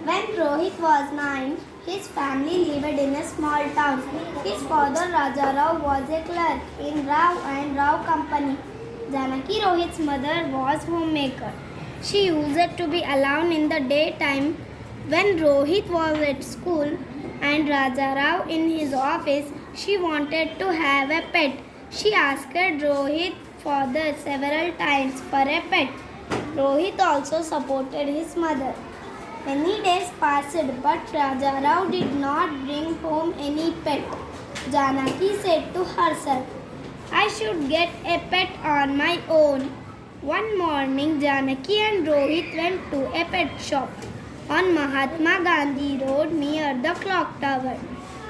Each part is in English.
When Rohit was 9, his family lived in a small town. His father Rajarao was a clerk in Rao and Rao Company. Janaki Rohit's mother was homemaker. She used to be alone in the daytime when Rohit was at school and Rajarao in his office. She wanted to have a pet. She asked Rohit's father several times for a pet. Rohit also supported his mother. Many days passed, but Rajarao did not bring home any pet. Janaki said to herself, I should get a pet on my own. One morning, Janaki and Rohit went to a pet shop on Mahatma Gandhi Road near the clock tower.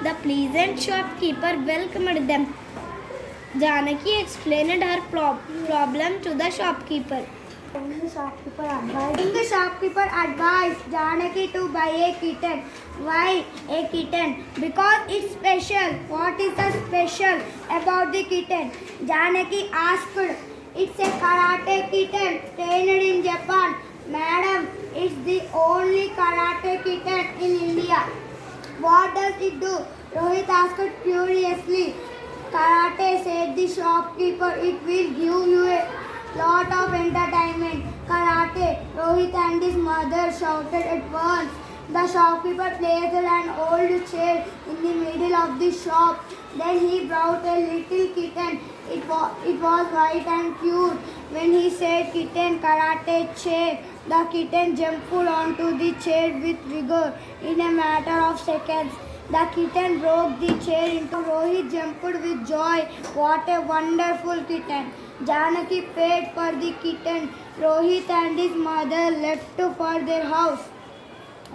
The pleasant shopkeeper welcomed them. Janaki explained her problem to the shopkeeper. The shopkeeper advised Janaki to buy a kitten. Why a kitten? Because it's special. What is the special about the kitten? Janaki asked. It's a karate kitten trained in Japan. Madam, it's the only karate kitten in India. What does it do? Rohit asked curiously. Karate, said the shopkeeper. It will give you a lot of entertainment. Karate, Rohit and his mother shouted at once. The shopkeeper placed an old chair in the middle of the shop. Then he brought a little kitten. It was white and cute. When he said kitten, karate, chair, the kitten jumped onto the chair with vigor. In a matter of seconds, the kitten broke the chair into. Rohit jumped with joy. What a wonderful kitten! Janaki paid for the kitten. Rohit and his mother left for their house.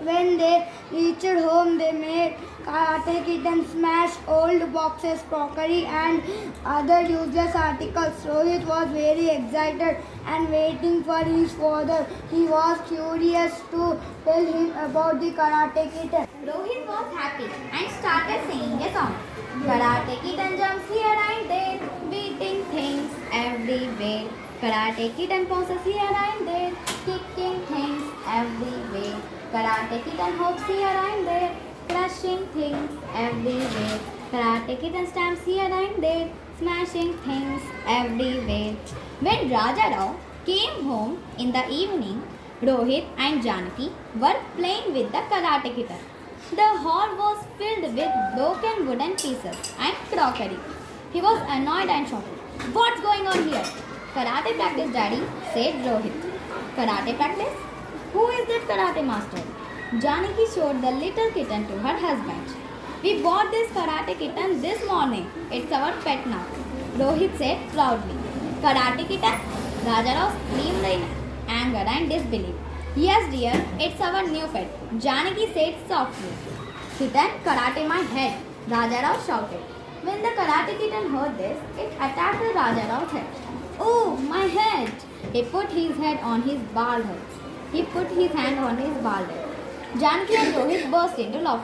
When they reached home, they made karate kitten smash old boxes, crockery and other useless articles. Rohit was very excited and waiting for his father. He was curious to tell him about the karate kitten. Rohit was happy and started singing a song. Karate kitten jumps here and there, beating things everywhere. Karate kitten pauses here and there, kicking things everywhere. Karate kitten hops here and there, crushing things everywhere. Karate kitten stamps here and there, smashing things everywhere. When Rajarao came home in the evening, Rohit and Janaki were playing with the karate kitten. The hall was filled with broken wooden pieces and crockery. He was annoyed and shouted, What's going on here? Karate practice, Daddy, said Rohit. Karate practice? Who is that karate master? Janaki showed the little kitten to her husband. We bought this karate kitten this morning. It's our pet now. Rohit said proudly. Karate kitten? Rajarao screamed in anger and disbelief. Yes, dear, it's our new pet. Janaki said softly. Kitten, karate my head, Rajarao shouted. When the karate kitten heard this, it attacked Rajarao's head. Oh, my head! He put his head on his bald head. He put his hand on his bald head. Janaki and Rohit burst into laughter.